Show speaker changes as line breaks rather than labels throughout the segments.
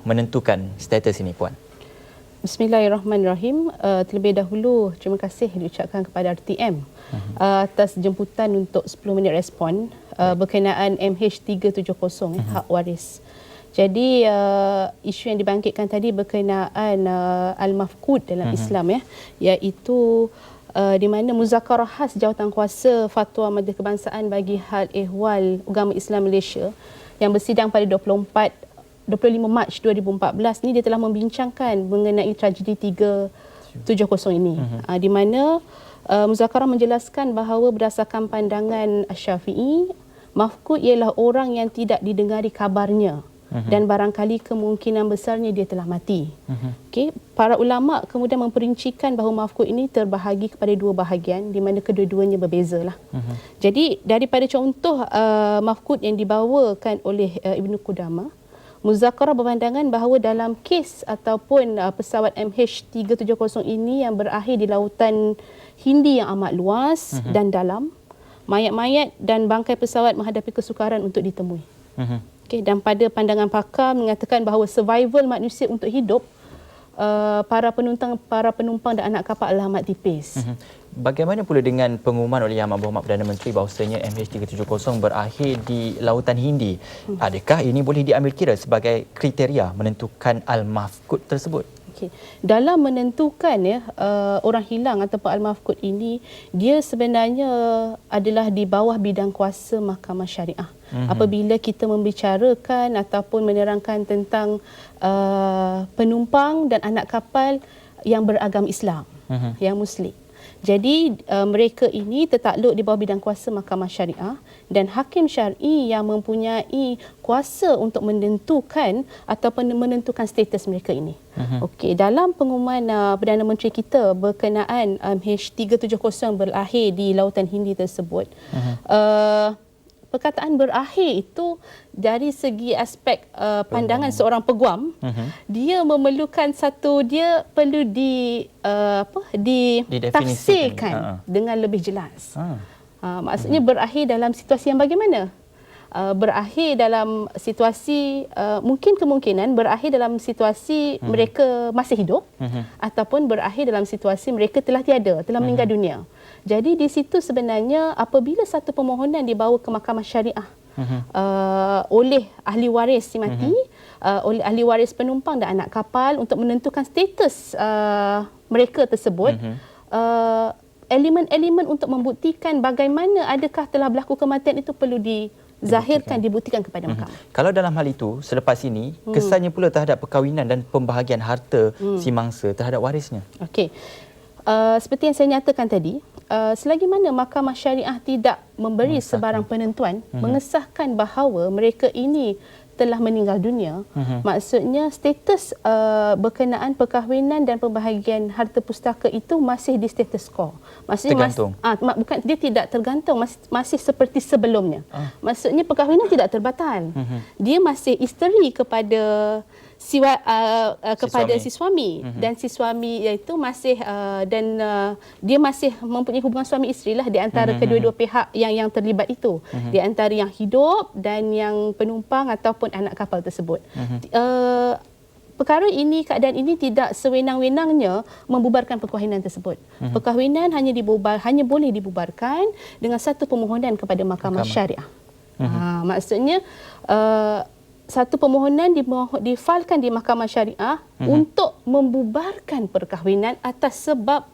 menentukan status ini, Puan?
Bismillahirrahmanirrahim. Terlebih dahulu, terima kasih diucapkan kepada RTM atas jemputan untuk 10 minit respon berkenaan MH370, hak waris. Jadi isu yang dibangkitkan tadi berkenaan al-mafqud dalam Islam, iaitu di mana muzakarah khas Jawatankuasa Fatwa Majlis Kebangsaan bagi Hal Ehwal Agama Islam Malaysia yang bersidang pada 25 Mac 2014 ni, dia telah membincangkan mengenai tragedi 370 ini, di mana muzakarah menjelaskan bahawa berdasarkan pandangan Syafi'i, mafqud ialah orang yang tidak didengari kabarnya dan barangkali kemungkinan besarnya dia telah mati. Okey, para ulama kemudian memperincikan bahawa mafqud ini terbahagi kepada dua bahagian, di mana kedua-duanya berbezalah. Jadi daripada contoh mafqud yang dibawakan oleh Ibnu Qudamah, muzakarah berpandangan bahawa dalam kes ataupun pesawat MH370 ini yang berakhir di lautan Hindi yang amat luas dan dalam, mayat-mayat dan bangkai pesawat menghadapi kesukaran untuk ditemui. Okay, dan pada pandangan pakar mengatakan bahawa survival manusia untuk hidup para penumpang dan anak kapal adalah amat tipis.
Bagaimana pula dengan pengumuman oleh Yang Amat Berhormat Perdana Menteri bahawasanya MH370 berakhir di Lautan Hindi? Adakah ini boleh diambil kira sebagai kriteria menentukan al-mafqud tersebut?
Okay. Dalam menentukan orang hilang ataupun al-mafqud ini, dia sebenarnya adalah di bawah bidang kuasa Mahkamah Syariah. Apabila kita membicarakan ataupun menerangkan tentang penumpang dan anak kapal yang beragama Islam, yang Muslim. Jadi mereka ini tertakluk di bawah bidang kuasa Mahkamah Syariah, dan hakim syar'i yang mempunyai kuasa untuk menentukan ataupun menentukan status mereka ini. Okey, dalam pengumuman Perdana Menteri kita berkenaan MH370 berakhir di Lautan Hindi tersebut, perkataan berakhir itu dari segi aspek pandangan seorang peguam, dia memerlukan dia perlu ditafsirkan dengan lebih jelas. Maksudnya berakhir dalam situasi yang bagaimana? Berakhir dalam situasi kemungkinan berakhir dalam situasi mereka masih hidup, ataupun berakhir dalam situasi mereka telah tiada, telah meninggal dunia. Jadi di situ sebenarnya apabila satu permohonan dibawa ke Mahkamah Syariah oleh ahli waris si mati, oleh ahli waris penumpang dan anak kapal untuk menentukan status mereka tersebut, elemen-elemen untuk membuktikan bagaimana adakah telah berlaku kematian itu perlu dizahirkan, dibuktikan kepada mahkamah.
Kalau dalam hal itu, selepas ini, kesannya pula terhadap perkahwinan dan pembahagian harta si mangsa terhadap warisnya. Okey.
Seperti yang saya nyatakan tadi, selagi mana Mahkamah Syariah tidak memberi sebarang penentuan, mengesahkan bahawa mereka ini telah meninggal dunia, maksudnya status berkenaan perkahwinan dan pembahagian harta pustaka itu masih di status quo. Maksudnya bukan, dia tidak tergantung, masih seperti sebelumnya. Maksudnya perkahwinan tidak terbatal. Dia masih isteri kepada si suami, dan si suami iaitu masih dia masih mempunyai hubungan suami isteri lah di antara kedua-dua pihak yang terlibat itu, di antara yang hidup dan yang penumpang ataupun anak kapal tersebut. Perkara ini, keadaan ini tidak sewenang-wenangnya membubarkan perkahwinan tersebut. Perkahwinan hanya boleh dibubarkan dengan satu permohonan kepada Mahkamah Syariah. Maksudnya satu permohonan difailkan di Mahkamah Syariah untuk membubarkan perkahwinan atas sebab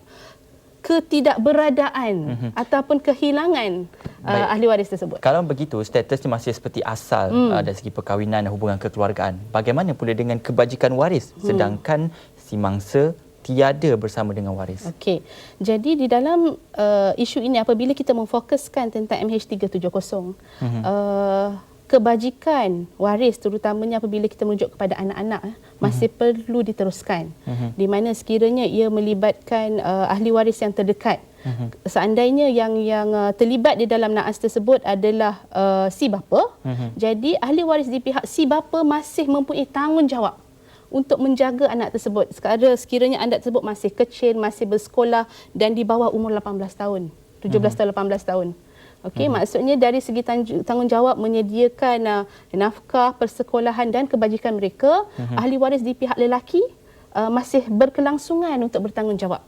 ketidakberadaan ataupun kehilangan ahli waris tersebut.
Kalau begitu, statusnya masih seperti asal dari segi perkahwinan dan hubungan kekeluargaan. Bagaimana pula dengan kebajikan waris sedangkan si mangsa tiada bersama dengan waris?
Okey. Jadi di dalam isu ini, apabila kita memfokuskan tentang MH370, kebajikan waris terutamanya apabila kita merujuk kepada anak-anak masih perlu diteruskan, di mana sekiranya ia melibatkan ahli waris yang terdekat. Seandainya yang terlibat di dalam naas tersebut adalah si bapa, jadi ahli waris di pihak si bapa masih mempunyai tanggungjawab untuk menjaga anak tersebut sekiranya anak tersebut masih kecil, masih bersekolah dan di bawah umur 18 tahun, 17 atau 18 tahun. Okey, maksudnya dari segi tanggungjawab menyediakan nafkah, persekolahan dan kebajikan mereka, ahli waris di pihak lelaki masih berkelangsungan untuk bertanggungjawab.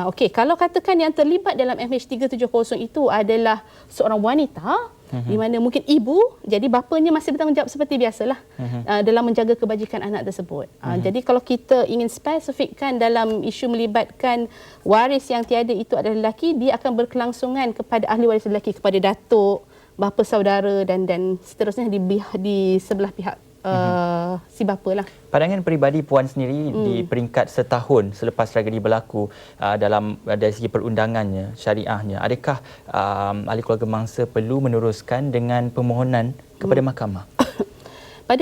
Okey, kalau katakan yang terlibat dalam MH370 itu adalah seorang wanita, di mana mungkin ibu, jadi bapanya masih bertanggungjawab seperti biasalah dalam menjaga kebajikan anak tersebut. Jadi kalau kita ingin spesifikkan dalam isu melibatkan waris yang tiada itu adalah lelaki, dia akan berkelangsungan kepada ahli waris lelaki, kepada datuk, bapa saudara dan seterusnya di sebelah pihak si bapa lah.
Pandangan peribadi Puan sendiri di peringkat setahun selepas tragedi berlaku dari segi perundangannya, syariahnya, adakah ahli keluarga mangsa perlu meneruskan dengan permohonan kepada mahkamah?
Pada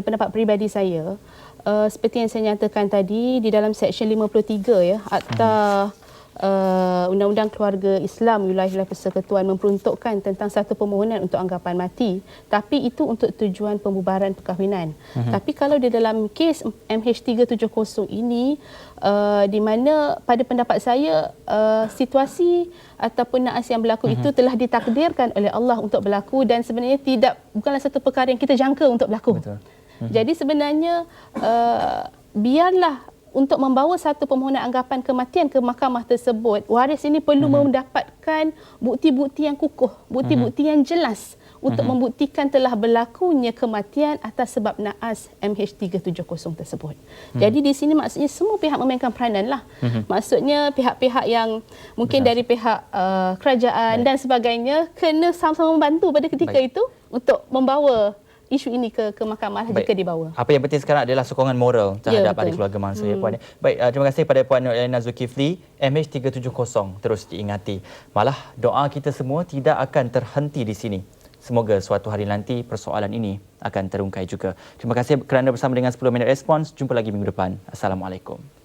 pendapat peribadi saya, seperti yang saya nyatakan tadi, di dalam Seksyen 53 ya, Akta Undang-Undang Keluarga Islam Wilayah Persekutuan memperuntukkan tentang satu permohonan untuk anggapan mati, tapi itu untuk tujuan pembubaran perkahwinan. Tapi kalau di dalam kes MH370 ini, di mana pada pendapat saya situasi ataupun naas yang berlaku itu telah ditakdirkan oleh Allah untuk berlaku, dan sebenarnya bukanlah satu perkara yang kita jangka untuk berlaku.
Betul.
Jadi sebenarnya biarlah untuk membawa satu permohonan anggapan kematian ke mahkamah tersebut, waris ini perlu mendapatkan bukti-bukti yang kukuh, bukti-bukti yang jelas untuk membuktikan telah berlakunya kematian atas sebab naas MH370 tersebut. Jadi di sini maksudnya semua pihak memainkan peranan lah. Maksudnya pihak-pihak yang mungkin dari pihak kerajaan dan sebagainya kena sama-sama membantu pada ketika itu untuk membawa isu ini ke mahkamah jika dibawa.
Apa yang penting sekarang adalah sokongan moral terhadap ahli keluarga mangsa, ya Puan. Baik, terima kasih kepada Puan Nurliana Zulkifli. MH370 terus diingati. Malah doa kita semua tidak akan terhenti di sini. Semoga suatu hari nanti persoalan ini akan terungkai juga. Terima kasih kerana bersama dengan 10 Minit Respons. Jumpa lagi minggu depan. Assalamualaikum.